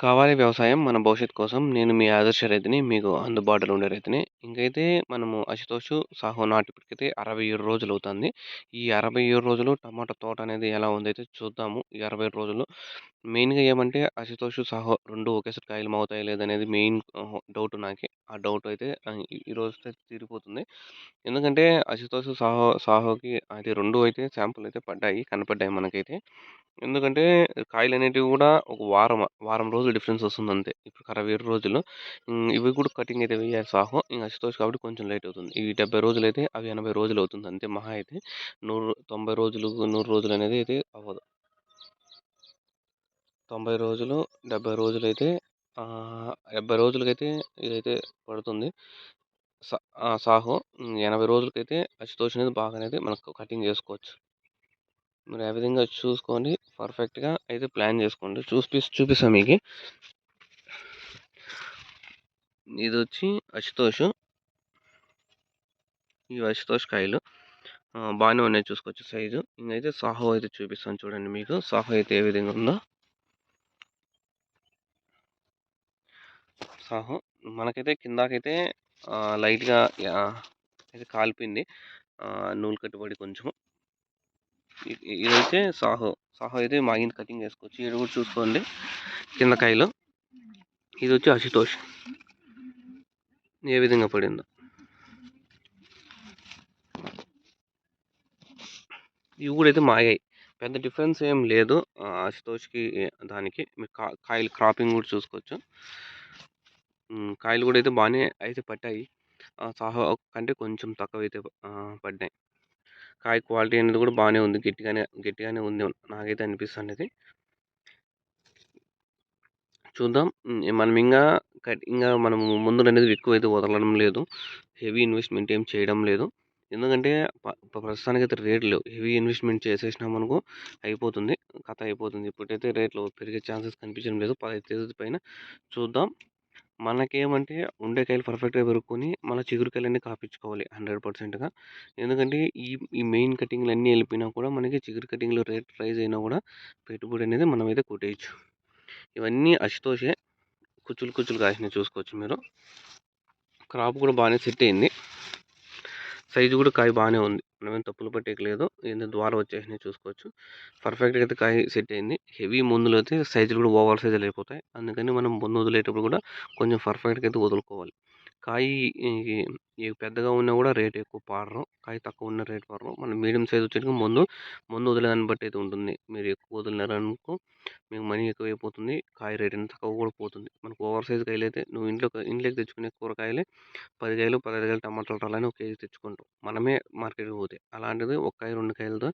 కావాలి వ్యవసాయం మన భవిష్యత్తు కోసం. నేను మీ ఆదర్శ రైతుని. మీకు అందుబాటులో ఉండే రైతుని. ఇంకైతే మనము అశుతోషు సాహో నాటిప్పటికైతే 67 రోజులవుతుంది. ఈ 67 రోజులు టమాటా తోట అనేది ఎలా ఉందైతే చూద్దాము. ఈ 67 రోజుల్లో మెయిన్‌గా ఏమంటే అశుతోషు, సాహో 2 ఒకేసారి కాయలు మోగుతాయా లేదనేది మెయిన్ డౌట్ నాకే. ఆ డౌట్ అయితే ఈ రోజుతో తీరిపోతుంది. ఎందుకంటే అశుతోషు, సాహోకి అది 2 అయితే శాంపుల్ అయితే పడ్డాయి. కనపడ్డాయి మనకైతే. ఎందుకంటే కాయలనేటివి గూడా ఒక వారం రోజులు డిఫరెన్స్ వస్తుందంతే. ఇప్పుడు 67 రోజులు. ఇవి కూడా కటింగ్ అయితే వెయ్యాలి సాహో. ఇంక అశుతోష్ కాబట్టి కొంచెం లేట్ అవుతుంది. ఇవి 70 రోజులైతే అవి 80 రోజులవుతుంది అంతే మహా అయితే. 90 రోజులు, 100 రోజులనేది అయితే అవ్వదు. 90 రోజులు, 70 రోజులైతే 70 రోజులకైతే ఇదైతే పడుతుంది. సాహో. 80 రోజులకైతే అశుతోష్ అనేది బాగా మనకు కటింగ్ జేసుకోవచ్చు. మీరు ఆ విధంగా చూసుకొని పర్ఫెక్ట్‌గా అయితే ప్లాన్ చేసుకోండి. చూపిస్తా మీకి. ఇదొచ్చి అశుతోషు. ఇవి అశుతోష్ కాయలు. బానే ఉన్నాయి చూసుకోవచ్చు సైజు. ఇంగైతే సాహో అయితే చూపిస్తాను చూడండి మీకు. సాహో అయితే ఏ విధంగా ఉందో. సాహో మనకైతే కిందకైతే లైట్‌గా అయితే కాలిపోయింది. నూలు కట్టుబడి కొంచెం. ఇదైతే సాహో. సాహో అయితే మాగింది కటింగ్ చేసుకోవచ్చు. ఈడ కూడా చూసుకోండి కింద కాయలు. ఇదొచ్చి అశుతోష్. ఏ విధంగా పడిందో. ఇవి కూడా అయితే మాగాయి. పెద్ద డిఫరెన్స్ ఏం లేదు. అశుతోష్‌కి దానికి. మీరు కాయలు క్రాపింగ్ కూడా చూసుకోవచ్చు. కాయలు కూడా అయితే బానే అయితే పట్టాయి. సాహో కంటే కొంచెం తక్కువైతే పడ్డాయి. కాయ క్వాలిటీ అనేది కూడా బానే ఉంది. గట్టిగానే ఉంది. నాకైతే అనిపిస్తన్నది. చూద్దాం. మనం ఇంగా మనము ముందులనేది ఎక్కువైతే వదలడం లేదు. హెవీ ఇన్వెస్ట్‌మెంట్ ఏం చేయడం లేదు. ఎందుకంటే ప్రస్తుతానికైతే రేట్లు లేవు. హెవీ ఇన్వెస్ట్‌మెంట్ చేసేసినామనుకో అయిపోతుంది. కథ అయిపోతుంది. ఇప్పుడైతే రేట్లు పెరిగే ఛాన్సెస్ కనిపించడం లేదు. 15 తేదీ పైన చూద్దాం. మనకేమంటే ఉండే కాయలు పర్ఫెక్ట్‌గా పెరుక్కొని మళ్ళా చిగురు కాయలన్నీ కాపించుకోవాలి 100%గా. ఎందుకంటే ఈ ఈ మెయిన్ కటింగ్‌లన్నీ ఎళ్ళిపోయినా కూడా మనకి చిగురు కటింగ్‌లో రేట్ రైజ్ అయినా కూడా పెట్టుబడి అనేది మనమైతే కొట్టేయొచ్చు. ఇవన్నీ అశుతోషే. కుచ్చులు కాసినయి చూసుకోవచ్చు మీరు. క్రాప్ కూడా బాగానే సెట్ అయింది. సైజు కూడా కాయ బాగానే ఉంది. మనమేం తప్పులు పట్టేకి లేదు. ఏందో ద్వారం వచ్చేసినాయి చూసుకోవచ్చు. పర్ఫెక్ట్‌గా అయితే కాయ సెట్ అయింది. హెవీ మందులైతే సైజులు కూడా ఓవర్ సైజులు అయిపోతాయి. అందుకని మనం మందు వదిలేటప్పుడు కూడా కొంచెం పర్ఫెక్ట్‌గా అయితే వదులుకోవాలి. కాయ ఈ పెద్దగా ఉన్నా కూడా రేట్ ఎక్కువ పాడరు. కాయ తక్కువ ఉన్న రేట్ పాడరు. మనం మీడియం సైజ్ వచ్చేటికి మందు వదిలేదాన్ని బట్టి అయితే ఉంటుంది. మీరు ఎక్కువ వదిలినారనుకో మీకు మనీ ఎక్కువైపోతుంది. కాయ రేట్ అనేది తక్కువ కూడా పోతుంది. మనకు ఓవర్ సైజ్ కాయలైతే నువ్వు ఇంట్లోకి తెచ్చుకునే కూరగాయలే 10 కాయలు, 15 కాయలు టమాటాలు రాలని ఒక కేజీ తెచ్చుకుంటాం. మనమే మార్కెట్‌కి పోతే. అలాంటిది ఒక కాయ, 2 కాయలతో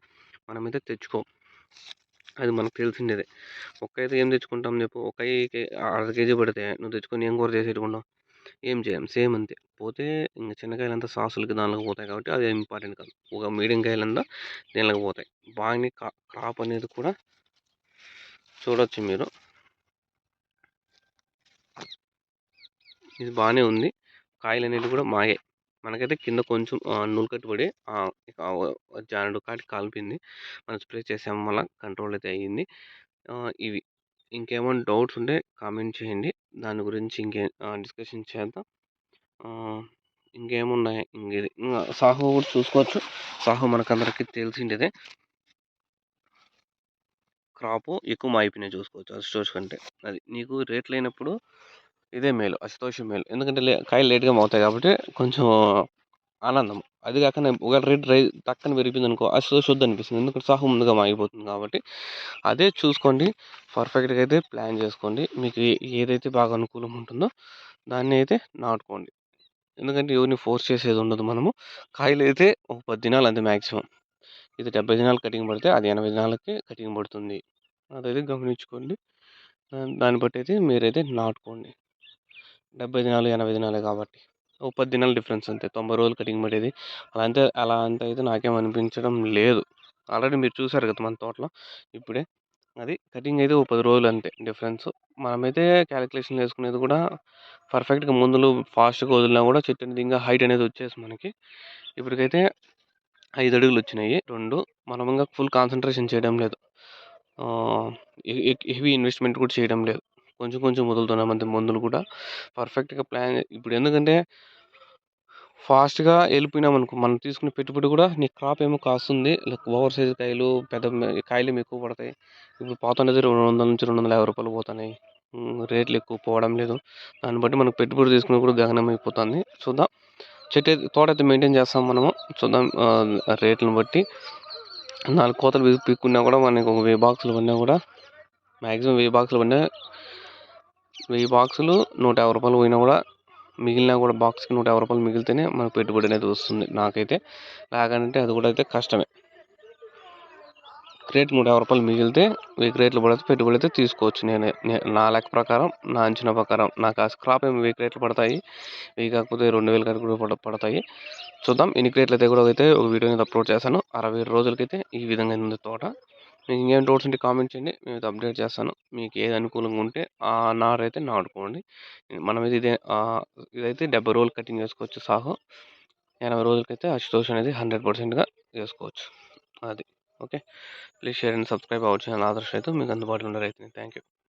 మనమైతే తెచ్చుకోం. అది మనకు తెలిసిండేదే. ఒక కాయతో ఏం తెచ్చుకుంటాం చెప్పు? ఒక కాయకి అర్ధ కేజీ పడితే నువ్వు తెచ్చుకొని ఏం కూర చేసేట్టుకున్నావు? ఏం చేయం. సేమ్ అంతే. పోతే ఇంక చిన్న కాయలంతా సాసులకి దాంట్లోకి పోతాయి కాబట్టి అది ఇంపార్టెంట్ కాదు. ఒక మీడియం కాయలంతా దీంట్లోకి పోతాయి. బాగానే క్రాప్ అనేది కూడా చూడొచ్చు మీరు. ఇది బానే ఉంది. కాయలనేటివి కూడా మాగాయి. మనకైతే కింద కొంచెం నూలు కట్టుబడి జానెడు కాటికి కాలిపోయింది. మనం స్ప్రే చేసాం వల్ల కంట్రోల్ అయితే అయ్యింది. ఇవి. ఇంకేమైనా డౌట్స్ ఉంటే కామెంట్ చేయండి. దాని గురించి డిస్కషన్ చేద్దాం. ఇంకేమున్నాయి ఇంగిది. సాహో కూడా చూసుకోవచ్చు. సాహో మనకందరికి తెలిసిండేదే. క్రాపు ఎక్కువ మాగిపోయినాయి చూసుకోవచ్చు అశుతోష్ కంటే. అది. నీకు రేట్ లేనప్పుడు ఇదే మేలు. అశుతోషే మేలు. ఎందుకంటే కాయలు లేట్‌గా మోగుతాయి కాబట్టి కొంచెం ఆనందం. అది కాక ఒకవేళ రేట్ టక్కన పెరిగిపోయిందనుకో అశుతోష్ వద్దనిపిస్తుంది. ఎందుకంటే సాహో ముందుగా మాగిపోతుంది కాబట్టి. అదే చూసుకోండి. పర్ఫెక్ట్‌గా అయితే ప్లాన్ చేసుకోండి. మీకు ఏదైతే బాగా అనుకూలంగా ఉంటుందో దాన్ని అయితే నాటుకోండి. ఎందుకంటే ఎవరిని ఫోర్స్ చేసేది ఉండదు మనము. కాయలైతే ఒక 10 దినాలు అంతే మాక్సిమం. ఇది 70 దినాలు కటింగ్ పడితే అది 80 దినాలకి కటింగ్ పడుతుంది. అదైతే గమనించుకోండి. దాన్ని బట్టయితే మీరైతే నాటుకోండి. 70 దినాలు, 80 దినాలే కాబట్టి. ఓ 10 దినాల డిఫరెన్స్ అంతే. 90 రోజులు కటింగ్ పడేది. అలా అంత అయితే నాకేం అనిపించడం లేదు. ఆల్రెడీ మీరు చూసారు కదా మన తోటలో ఇప్పుడే. అది కటింగ్ అయితే ఓ 10 రోజులు అంతే డిఫరెన్స్. మనమైతే క్యాలిక్యులేషన్ చేసుకునేది కూడా పర్ఫెక్ట్‌గా మందులు ఫాస్ట్‌గా వదిలినా కూడా చెట్టు అనేది ఇంకా హైట్ అనేది వచ్చేసి మనకి. ఇప్పటికైతే 5 అడుగులు వచ్చినాయి 2. మనం ఇంగా ఫుల్ కాన్సంట్రేషన్ చేయడం లేదు. హెవీ ఇన్వెస్ట్‌మెంట్ కూడా చేయడం లేదు. కొంచెం కొంచెం వదులుతున్నాం అంతే మందులు కూడా. పర్ఫెక్ట్‌గా ప్లాన్ ఇప్పుడు ఎందుకంటే ఫాస్ట్‌గా వెళ్ళిపోయినామనుకో మనం తీసుకునే పెట్టుబడి కూడా నీ క్రాప్ ఏమో కాస్తుంది. ఓవర్ సైజ్ కాయలు కాయలేమో ఎక్కువ పడతాయి. ఇప్పుడు పోతున్నది రూ. 200-250 పోతున్నాయి. రేట్లు ఎక్కువ పోవడం లేదు. దాన్ని బట్టి మనకు పెట్టుబడి తీసుకున్నది కూడా గగనం అయిపోతుంది. చూద్దాం. తోటైతే మెయింటైన్ చేస్తాం మనము. చూద్దాం రేట్లను బట్టి 4 కోతలు పీక్కున్నా కూడా మనకు ఒక 1000 బాక్సులు పడినా కూడా మ్యాక్సిమం 1000 బాక్సులు పడినా 1000 బాక్సులు రూ. 150 పోయినా కూడా మిగిలినా కూడా బాక్స్‌కి రూ. 150 మిగిలితేనే మనకు పెట్టుబడి అనేది వస్తుంది నాకైతే. లేకంటే అది కూడా అయితే కష్టమే. క్రేట్‌కి రూ. 150 మిగిలితే 1000 క్రేట్లు పడితే పెట్టుబడి అయితే తీసుకోవచ్చు. నా లెక్క ప్రకారం, నా అంచనా ప్రకారం నాకు ఆ క్రాప్ ఏమో 1000 క్రేట్లు పడతాయి. 1000 కాకపోతే 2000 క్రేట్లు కూడా పడతాయి. చూద్దాం ఎన్ని క్రేట్లు అయితే కూడా అయితే ఒక వీడియో అనేది అప్లోడ్ చేస్తాను. 67 రోజులకైతే ఈ విధంగా ఉంది తోట. మీకు ఇంకేం డౌట్స్ ఉంటే కామెంట్ చేయండి. నేనైతే అప్డేట్ చేస్తాను. మీకు ఏది అనుకూలంగా ఉంటే ఆ నారైతే నాటుకోండి. మనమైతే ఇదైతే 70 రోజులు కటింగ్ చేసుకోవచ్చు సాహో. 80 రోజులకైతే అశుతోష్ అనేది 100%గా చేసుకోవచ్చు. అది. Okay. Please share and subscribe our channel Adarsh రైతు. మీకు అందుబాటులో ఉండే రైతుని. Thank you.